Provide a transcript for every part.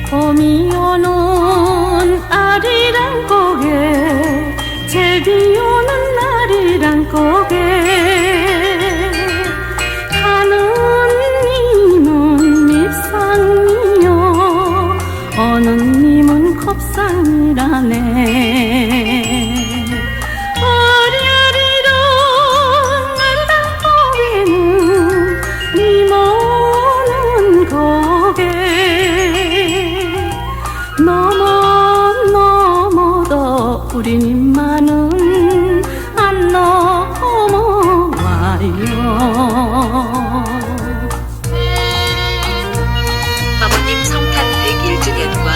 봄이 오는 아리랑 고개 제비 오는 날이랑 고개 하느님은 밉상이요 어느 님은 컵상이라네 우리 님만은 안 넘어와요. 어머님 성탄 101주년과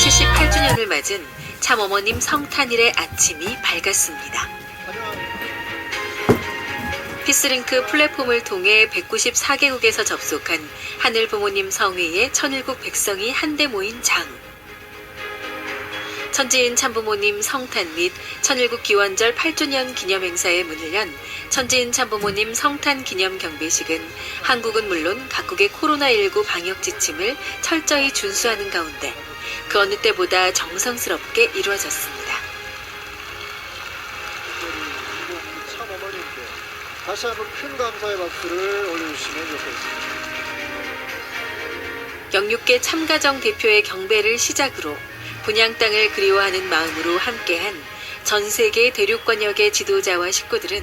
78주년을 맞은 참어머님 성탄일의 아침이 밝았습니다. 피스링크 플랫폼을 통해 194개국에서 접속한 하늘부모님 성회의 천일국 백성이 한데 모인 장. 천지인 참부모님 성탄 및 천일국 기원절 8주년 기념행사에 문을 연 천지인 참부모님 성탄 기념 경배식은 한국은 물론 각국의 코로나19 방역 지침을 철저히 준수하는 가운데 그 어느 때보다 정성스럽게 이루어졌습니다. 참어머님께 다시 한번 큰 감사의 박수를 올려주시면 좋겠습니다. 영육계 참가정 대표의 경배를 시작으로 분양 땅을 그리워하는 마음으로 함께한 전 세계 대륙권역의 지도자와 식구들은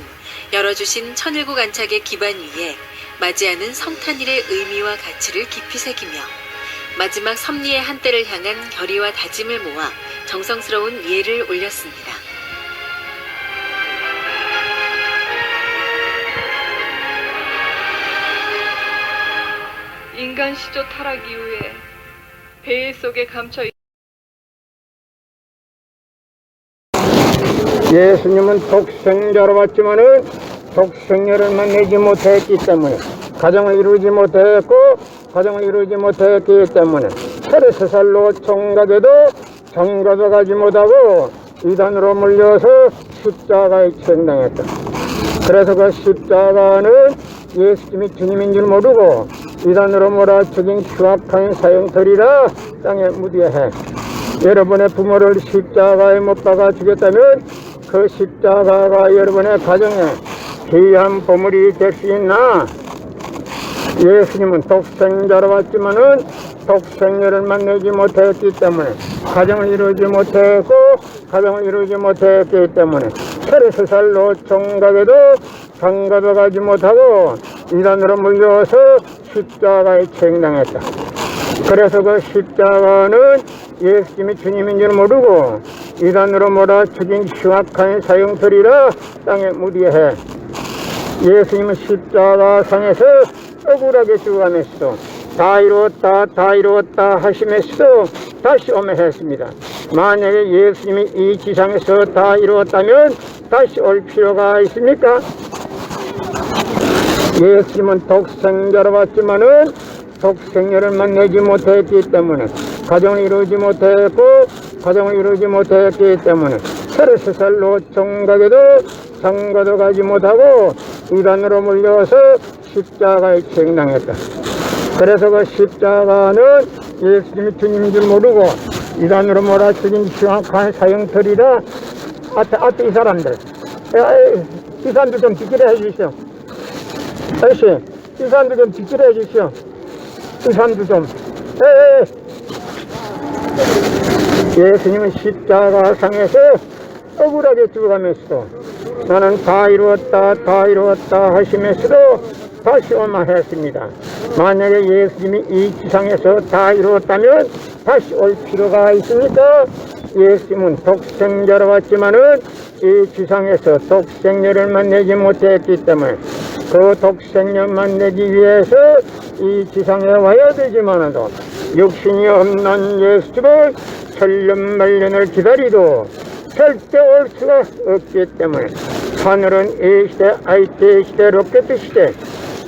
열어주신 천일국 안착의 기반 위에 맞이하는 성탄일의 의미와 가치를 깊이 새기며 마지막 섭리의 한때를 향한 결의와 다짐을 모아 정성스러운 예를 올렸습니다. 인간 시조 타락 이후에 배 속에 감춰 예수님은 독생자로 왔지만은 독생녀를 만나지 못했기 때문에 가정을 이루지 못했고 가정을 이루지 못했기 때문에 33살로 총각에도 장가도 가지 못하고 이단으로 물려서 십자가에 처형당했다. 그래서 그 십자가는 예수님이 주님인 줄 모르고 이단으로 몰아쳐진 흉악한 사형터리라 땅에 묻어야 해. 여러분의 부모를 십자가에 못 박아 주겠다면 그 십자가가 여러분의 가정에 귀한 보물이 될 수 있나? 예수님은 독생자로 왔지만은 독생녀를 만나지 못했기 때문에 가정을 이루지 못했고 가정을 이루지 못했기 때문에 33살로 총각에도 장가도 가지 못하고 이단으로 물려서 십자가에 처형당했다. 그래서 그 십자가는 예수님이 주님인 줄 모르고 이단으로 몰아쳐진 흉악한 사형터리라 땅에 묻어야 해. 예수님은 십자가 상에서 억울하게 죽어가면서 다 이루었다 하시면서 다시 오며 했습니다. 만약에 예수님이 이 지상에서 다 이루었다면 다시 올 필요가 있습니까? 예수님은 독생자로 왔지만은 독생녀를 만나지 못했기 때문에 가정을 이루지 못했고 가정을 이루지 못했기 때문에 33살로 총각에도 장가도 가지 못하고 이단으로 물려서 십자가에 처형당했다. 그래서 그 십자가는 예수님이 주님인 줄 모르고 이단으로 몰아쳐진 흉악한 사형터리라. 앞에 이 사람들 이 사람들 좀 뒷길에 해주시오. 아저씨 이 사람들 좀 뒷길에 해주시오. 이 사람들 좀 예수님은 십자가 상에서 억울하게 죽어가면서 나는 다 이루었다 하시면서도 다시 오마 했습니다. 만약에 예수님이 이 지상에서 다 이루었다면 다시 올 필요가 있습니까? 예수님은 독생자로 왔지만은 이 지상에서 독생녀를 만나지 못했기 때문에 그 독생녀 만나기 위해서 이 지상에 와야 되지만도 육신이 없는 예수님은 천년 만년을 기다리도 절대 올 수가 없기 때문에 하늘은 이 시대 IT 시대 로켓 시대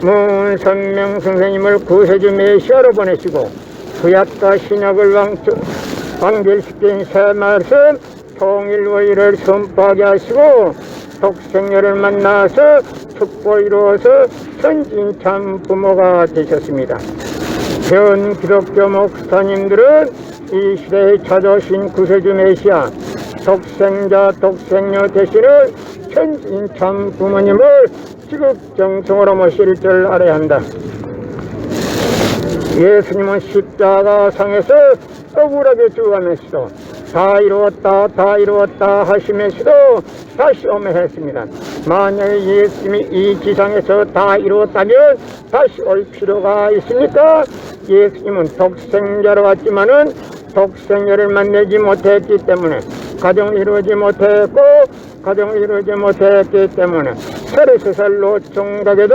문선명 선생님을 구세주 메시아로 보내시고 구약과 신약을 완결시킨 새 말씀 통일의를 선포하게 하시고 독생녀를 만나서 축복 이루어서 선진 참 부모가 되셨습니다. 현 기독교 목사님들은 이 시대에 찾아오신 구세주 메시아 독생자 독생녀 되시는 천진 참 부모님을 지극정성으로 모실 줄 알아야 한다. 예수님은 십자가상에서 억울하게 죽어가면서도 다 이루었다 하시면서도 다시 오매했습니다. 만약에 예수님이 이 지상에서 다 이루었다면 다시 올 필요가 있습니까? 예수님은 독생자로 왔지만은 독생자를 만나지 못했기 때문에 가정을 이루지 못했고 가정을 이루지 못했기 때문에 33살 노총각에도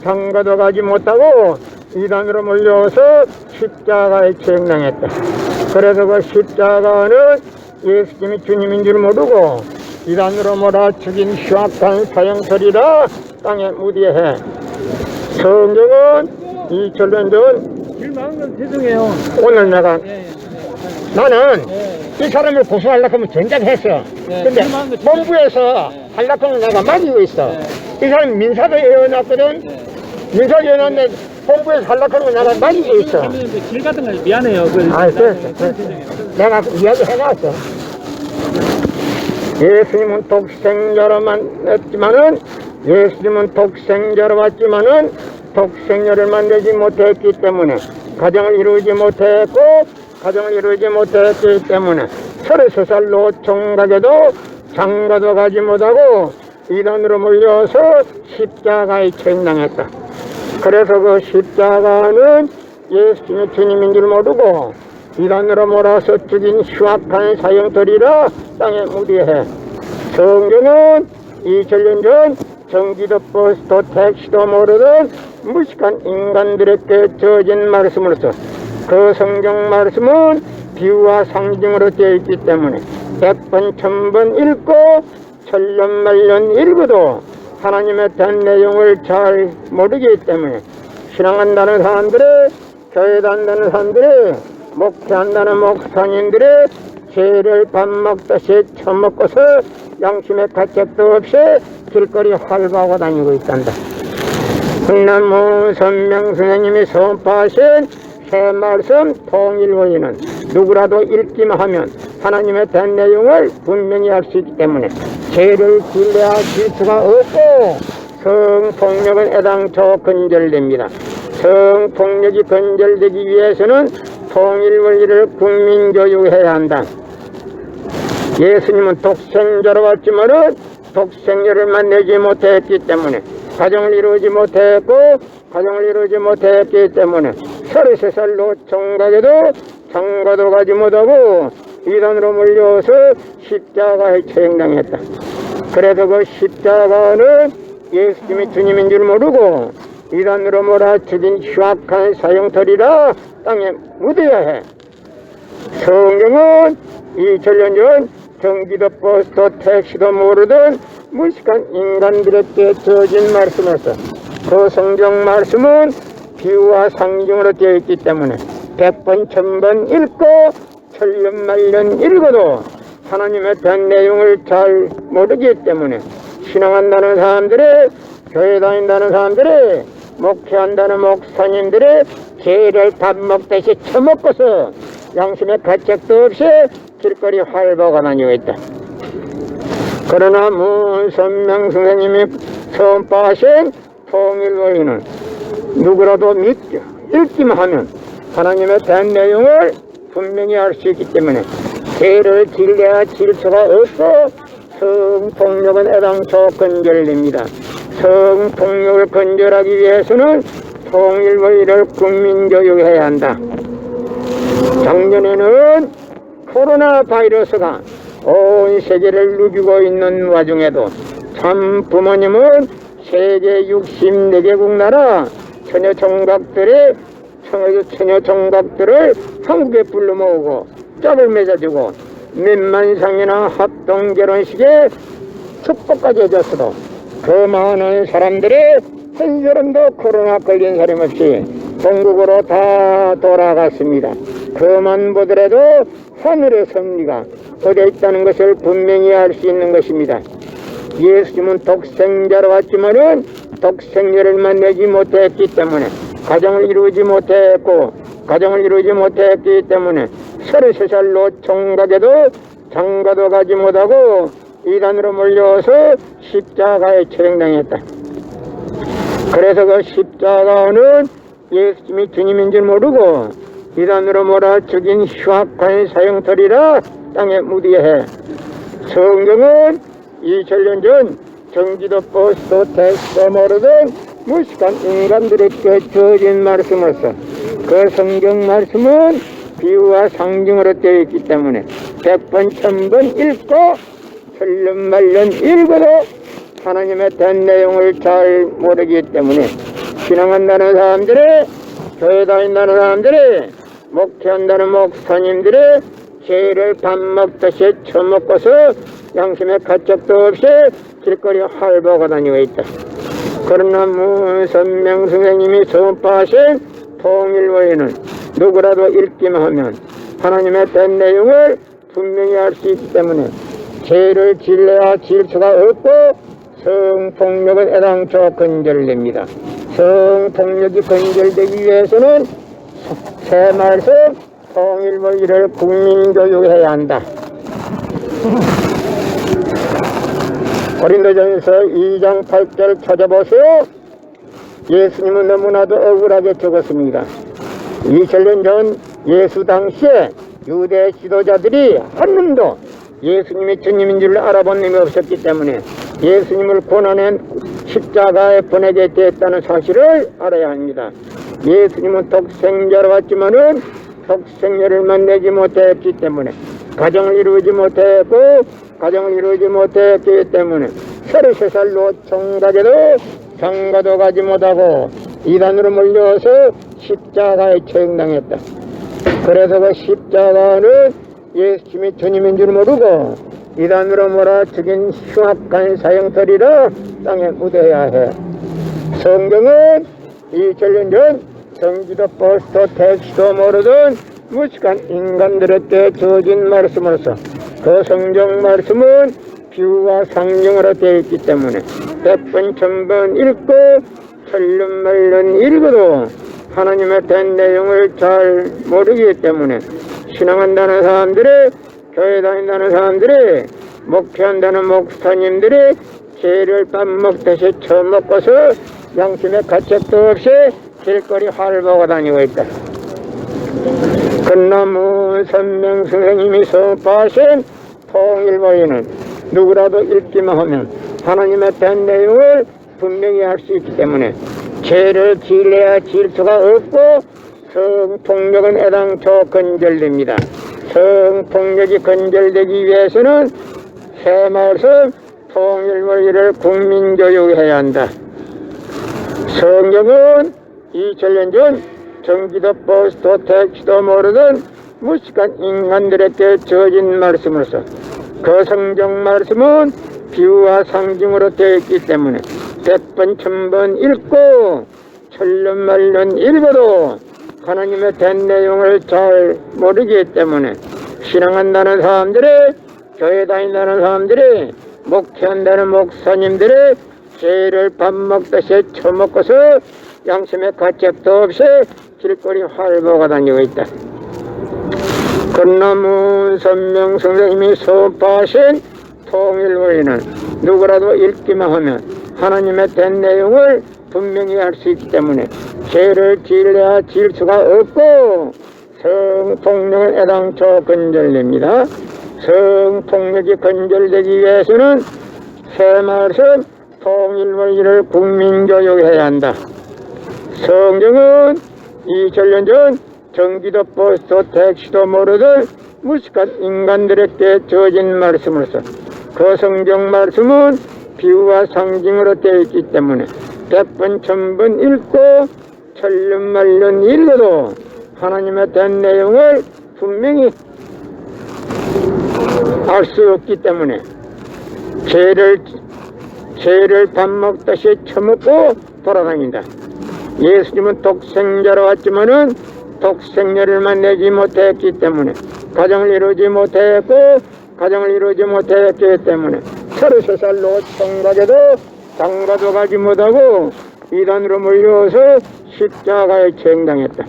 장가도 가지 못하고 이단으로 몰려서 십자가에 처형당했다. 그래서 그 십자가는 예수님이 주님인 줄 모르고 이단으로 몰아 죽인 흉악한 사형설이라 땅에 무디해. 성경은 2000년 전 실망한 건 죄송해요. 오늘 내가 나는 예. 이 사람을 고소하려고 하면 전작했어. 근데 실망한 거 본부에서 하려고 하면 내가 막이고 있어. 이 사람 민사도 예언했거든. 민사 예언했는데 본부에서 하려고 하면 내가 막이고 있어. 그러면 길 같은 거 미안해요. 그랬어. 내가 이야기 해놨어. 예수님은 독생자로만 했지만은 예수님은 독생자로 왔지만은 독생자를 만나지 못했기 때문에 가정을 이루지 못했고 가정을 이루지 못했기 때문에 33살 노총각에도 장가도 가지 못하고 이단으로 몰려서 십자가에 처형당했다. 그래서 그 십자가는 예수님의 주님인 줄 모르고 이단으로 몰아서 죽인 흉악한 사형들이라 땅에 무디해. 성경은 2000년 전 전기도 버스도 택시도 모르던 무식한 인간들에게 주어진 말씀으로서 그 성경 말씀은 비유와 상징으로 되어 있기 때문에 100번 1000번 읽고 천년만년 읽어도 하나님에 대한 내용을 잘 모르기 때문에 신앙한다는 사람들의 교회 다닌다는 사람들의 목회한다는 목사님들의 죄를 밥 먹듯이 처먹고서 양심의 가책도 없이 길거리 활보하고 다니고 있단다. 흥남무 선명 선생님이 선포하신 새 말씀 통일원리는 누구라도 읽기만 하면 하나님에 대한 내용을 분명히 알 수 있기 때문에 죄를 길래야 질 수가 없고 성폭력은 애당초 근절됩니다. 성폭력이 근절되기 위해서는 통일원리를 국민교육해야 한다. 예수님은 독생자로 왔지만은 독생자를 만나지 못했기 때문에 가정을 이루지 못했고 가정을 이루지 못했기 때문에 33살 노총각에도 장가도 가지 못하고 이단으로 몰려서 십자가에 처형당했다. 그래서 그 십자가는 예수님이 주님인 줄 모르고 이단으로 몰아 죽인 흉악한 사형털이라 땅에 묻어야 해. 성경은 2000년 전 경기도 버스도 택시도 모르던 무식한 인간들에게 주어진 말씀으로서 그 성경 말씀은 비유와 상징으로 되어 있기 때문에 100번 1000번 읽고 천년만년 읽어도 하나님에 대한 내용을 잘 모르기 때문에 신앙한다는 사람들의 교회 다닌다는 사람들의 목회한다는 목사님들의 죄를 밥 먹듯이 처먹고서 양심의 가책도 없이 길거리 활보가 다니고 있다. 그러나 문선명 선생님이 선포하신 통일원리는 누구라도 읽기만 하면 하나님에 대한 내용을 분명히 알 수 있기 때문에 죄를 질려야 질 수가 없고 성폭력은 애당초 근절됩니다. 성폭력을 근절하기 위해서는 통일원리를 국민교육해야 한다. 작년에는 코로나 바이러스가 온 세계를 누비고 있는 와중에도 참 부모님은 세계 64개국 나라 처녀 총각들을 한국에 불러 모으고 짝을 맺어주고 몇만상이나 합동 결혼식에 축복까지 해줬어도 그 많은 사람들이 한 사람도 코로나 걸린 사람 없이 본국으로 다 돌아갔습니다. 그만 보더라도 하늘의 섭리가 어디에 있다는 것을 분명히 알 수 있는 것입니다. 예수님은 독생자로 왔지만은 독생자를 만나지 못했기 때문에 가정을 이루지 못했고 가정을 이루지 못했기 때문에 33살 노총각에도 장가도 가지 못하고 이단으로 몰려서 십자가에 처형당했다. 그래서 그 십자가는 예수님이 주님인 줄 모르고 이단으로 몰아 죽인 흉악한 사형터리라 땅에 묻어야 해. 성경은 2000년 전 경기도 버스도 택시도 모르던 무식한 인간들에게 주어진 말씀으로서 그 성경 말씀은 비유와 상징으로 되어 있기 때문에 100번 1000번 읽고 틀린 말년 읽어도 하나님의 된 내용을 잘 모르기 때문에 신앙한다는 사람들이, 교회 다닌다는 사람들이, 목회한다는 목사님들이 죄를 밥 먹듯이 처먹고서 양심의 가책도 없이 길거리 활보고 다니고 있다. 그러나 문선명 선생님이 선포하신 통일보에는 누구라도 읽기만 하면 하나님의 된 내용을 분명히 알 수 있기 때문에 죄를 질러야 질 수가 없고 성폭력은 애당초 건절됩니다. 성폭력이 건절되기 위해서는 새 말씀 통일보 일을 국민교육해야 한다. 고린도전서 2장 8절 찾아보세요. 예수님은 너무나도 억울하게 죽었습니다. 2000년 전 예수 당시에 유대 지도자들이 한 놈도 예수님이 주님인 줄 알아본 놈이 없었기 때문에 예수님을 고난한 십자가에 보내게 되었다는 사실을 알아야 합니다. 예수님은 독생자로 왔지만은 독생자를 만나지 못했기 때문에 가정을 이루지 못했고 가정을 이루지 못했기 때문에 33살 노총각에도 장가도 가지 못하고 이단으로 몰려서 십자가에 처형당했다. 그래서 그 십자가는 예수님이 주님인 줄 모르고 이단으로 몰아 죽인 흉악한 사형터리라 땅에 묻어야 해. 성경은 2000년 전 경기도 버스도 택시도 모르던 무식한 인간들에게 주어진 말씀으로서 그 성경 말씀은 비유와 상징으로 되어 있기 때문에 100번 1000번 읽고 틀린 말은 읽어도 하나님의 된 내용을 잘 모르기 때문에 신앙한다는 사람들이, 교회 다닌다는 사람들이, 목회한다는 목사님들이 죄를 밥 먹듯이 처먹고서 양심의 가책도 없이 길거리 활보고 다니고 있다. 그러나 문선명 선생님이 선포하신 통일보에는 누구라도 읽기만 하면 하나님의 된 내용을 분명히 알 수 있기 때문에 죄를 질러야 질 수가 없고 성폭력은 애당초 건절됩니다. 성폭력이 건절되기 위해서는 새 말씀 통일보를 국민교육해야 한다. 성경은 2000년 전 경기도 버스도 택시도 모르던 무식한 인간들에게 주어진 말씀으로서 그 성경 말씀은 비유와 상징으로 되어 있기 때문에 100번 1000번 읽고 틀린 말은 읽어도 하나님의 된 내용을 잘 모르기 때문에 신앙한다는 사람들이, 교회 다닌다는 사람들이, 목회한다는 목사님들이 죄를 밥 먹듯이 처먹고서 양심의 가책도 없이 길거리 활보가 다니고 있다. 그러나 문선명 선생님이 선포하신 통일보에는 누구라도 읽기만 하면 하나님의 된 내용을 분명히 알 수 있기 때문에 죄를 질러야 질 수가 없고 성폭력은 애당초 건절됩니다. 성폭력이 건절되기 위해서는 새 말씀 통일보를 국민교육해야 한다. 성경은 2000년 전 경기도 버스도 택시도 모르던 무식한 인간들에게 주어진 말씀으로서 그 성경 말씀은 비유와 상징으로 되어 있기 때문에 100번 1000번 읽고 틀린 말은 읽어도 하나님의 된 내용을 분명히 알 수 없기 때문에 죄를 밥 먹듯이 처먹고 돌아다닌다. 예수님은 독생자로 왔지만은 독생자를 만나지 못했기 때문에 가정을 이루지 못했고 가정을 이루지 못했기 때문에 33살 노총각에도 장가도 가지 못하고 이단으로 몰려서 십자가에 처형당했다.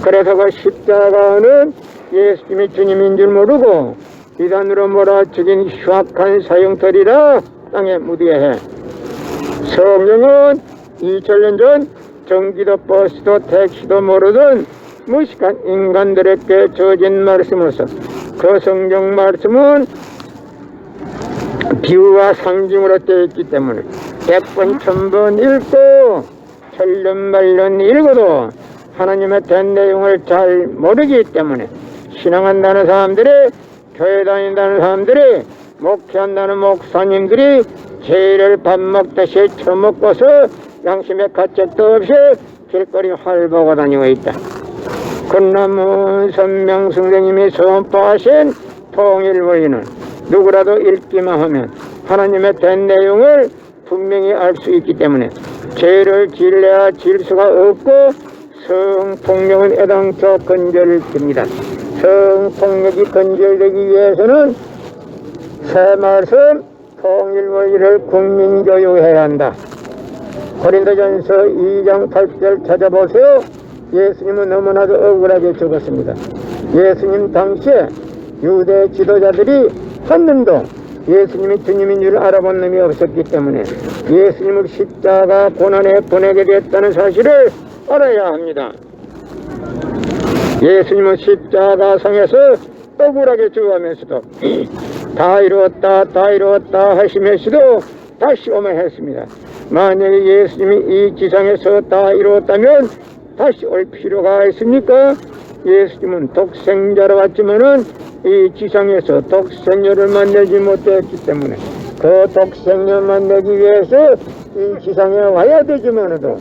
그래서 그 십자가는 예수님이 주님인 줄 모르고 이단으로 몰아죽인 흉악한 사형터리라 땅에 묻어야 해. 성령은 2000년 전 전기도 버스도 택시도 모르던 무식한 인간들에게 주어진 말씀으로서 그 성경 말씀은 비유와 상징으로 되어 있기 때문에 100번 1000번 읽고 천년만년 읽어도 하나님의 된 내용을 잘 모르기 때문에 신앙한다는 사람들이, 교회 다닌다는 사람들이, 목회한다는 목사님들이 죄를 밥 먹듯이 처먹고서 양심의 가책도 없이 길거리 활보고 다니고 있다. 그러나 선명 선생님이 선포하신 통일원리는 누구라도 읽기만 하면 하나님의 된 내용을 분명히 알 수 있기 때문에 죄를 질래야 질 수가 없고 성폭력은 애당초 건절됩니다. 성폭력이 건절되기 위해서는 새 말씀 통일원리를 국민교육해야 한다. 고린도전서 2장 8절 찾아보세요. 예수님은 너무나도 억울하게 죽었습니다. 예수님 당시에 유대 지도자들이 한 놈도 예수님이 주님인 줄 알아본 놈이 없었기 때문에 예수님을 십자가 고난에 보내게 됐다는 사실을 알아야 합니다. 예수님은 십자가상에서 억울하게 죽어가면서도 다 이루었다 하시면서도 다시 오면 했습니다. 만약에 예수님이 이 지상에서 다 이루었다면 다시 올 필요가 있습니까? 예수님은 독생자로 왔지만은 이 지상에서 독생녀를 만나지 못했기 때문에 그 독생녀 만나기 위해서 이 지상에 와야 되지만도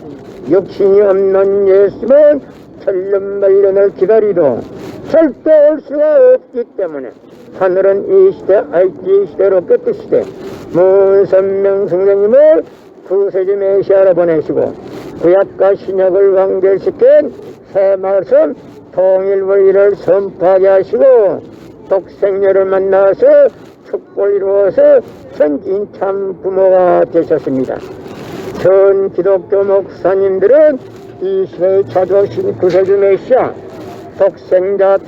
육신이 없는 예수는 천년만년을 기다리도 절대 올 수가 없기 때문에 하늘은 이 시대 IT 시대로 끝 시대 문선명 선생님을 구세주 메시아로 보내시고 구약과 신약을 완결시킨 새 말씀 통일원리를 선포하게 하시고 독생녀를 만나서 축복을 이루어서 천진 참 부모가 되셨습니다. 전 기독교 목사님들은 이 시대에 찾아오신 구세주 메시아 독생녀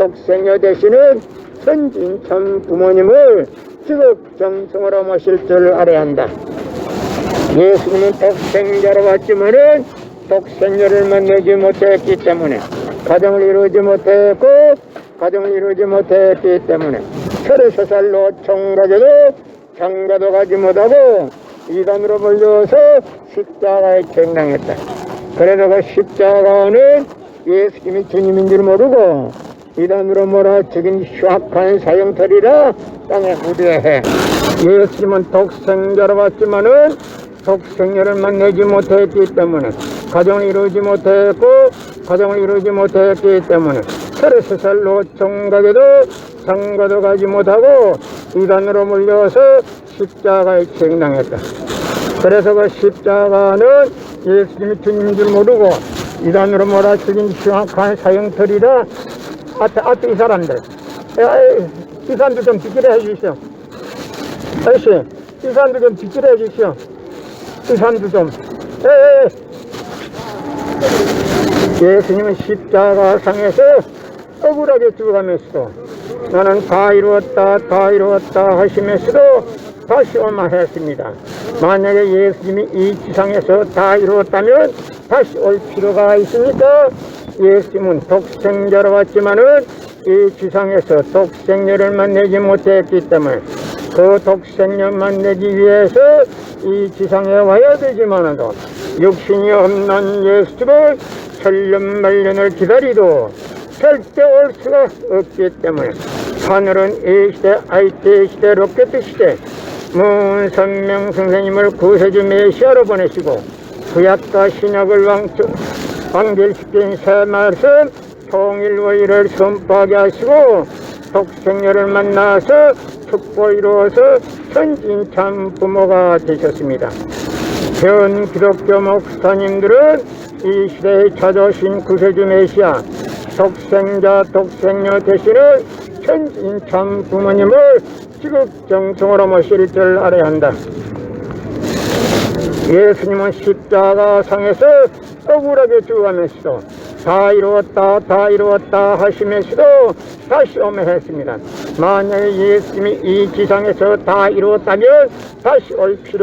되시는 천진 참 부모님을 지극정성으로 모실 줄 알아야 한다. 예수님은 독생자로 왔지만은 독생녀를 만나지 못했기 때문에 가정을 이루지 못했기 때문에 33살로 총각에도 장가도 가지 못하고 이단으로 몰려서 십자가에 쟁당했다. 그래서 그 십자가는 예수님이 주님인 줄 모르고 이단으로 몰아 죽인 흉악한 사형터리라 땅에 묻어야 해. 예수님은 독생자로 왔지만은 독생녀를 만나지 못했기 때문에 가정을 이루지 못했기 때문에 33살로 총각에도 장가도 가지 못하고 이단으로 몰려서 십자가에 쟁당했다. 그래서 그 십자가는 예수님이 주님인 줄 모르고 이단으로 몰아 죽인 흉악한 사형터리라. 앞에 이 사람들, 이 사람들 좀 비키려 해주시오. 아저씨, 이 사람들 좀 비키려 해주시오. 이 사람들 좀. 예수님은 십자가상에서 억울하게 죽어가면서도 나는 다 이루었다 하시면서도 다시 오마 했습니다. 만약에 예수님이 이 지상에서 다 이루었다면 다시 올 필요가 있습니까? 예수님은 독생자로 왔지만은 이 지상에서 독생녀를 만나지 못했기 때문에 그 독생녀 만나기 위해서 이 지상에 와야 되지만도 육신이 없는 예수를 천년만년을 기다리도 절대 올 수가 없기 때문에 하늘은 이 시대 IT 시대 로켓 시대 문선명 선생님을 구세주 메시아로 보내시고 구약과 신약을 완결시킨 새 말씀 통일원리를 선포하게 하시고 독생녀를 만나서 축복을 이루어서 천진 참 부모가 되셨습니다. 전 기독교 목사님들은 이 시대에 찾아오신 구세주 메시아 독생녀 되시는 천진 참 부모님을 지극정성으로 모실 줄 알아야 한다. 예수님은 십자가상에서 억울하게 죽어가면서도 다 이루었다 하시면서도 다시 오면 했습니다. 만약에 예수님이 이 지상에서 다 이루었다면 다시 올 필요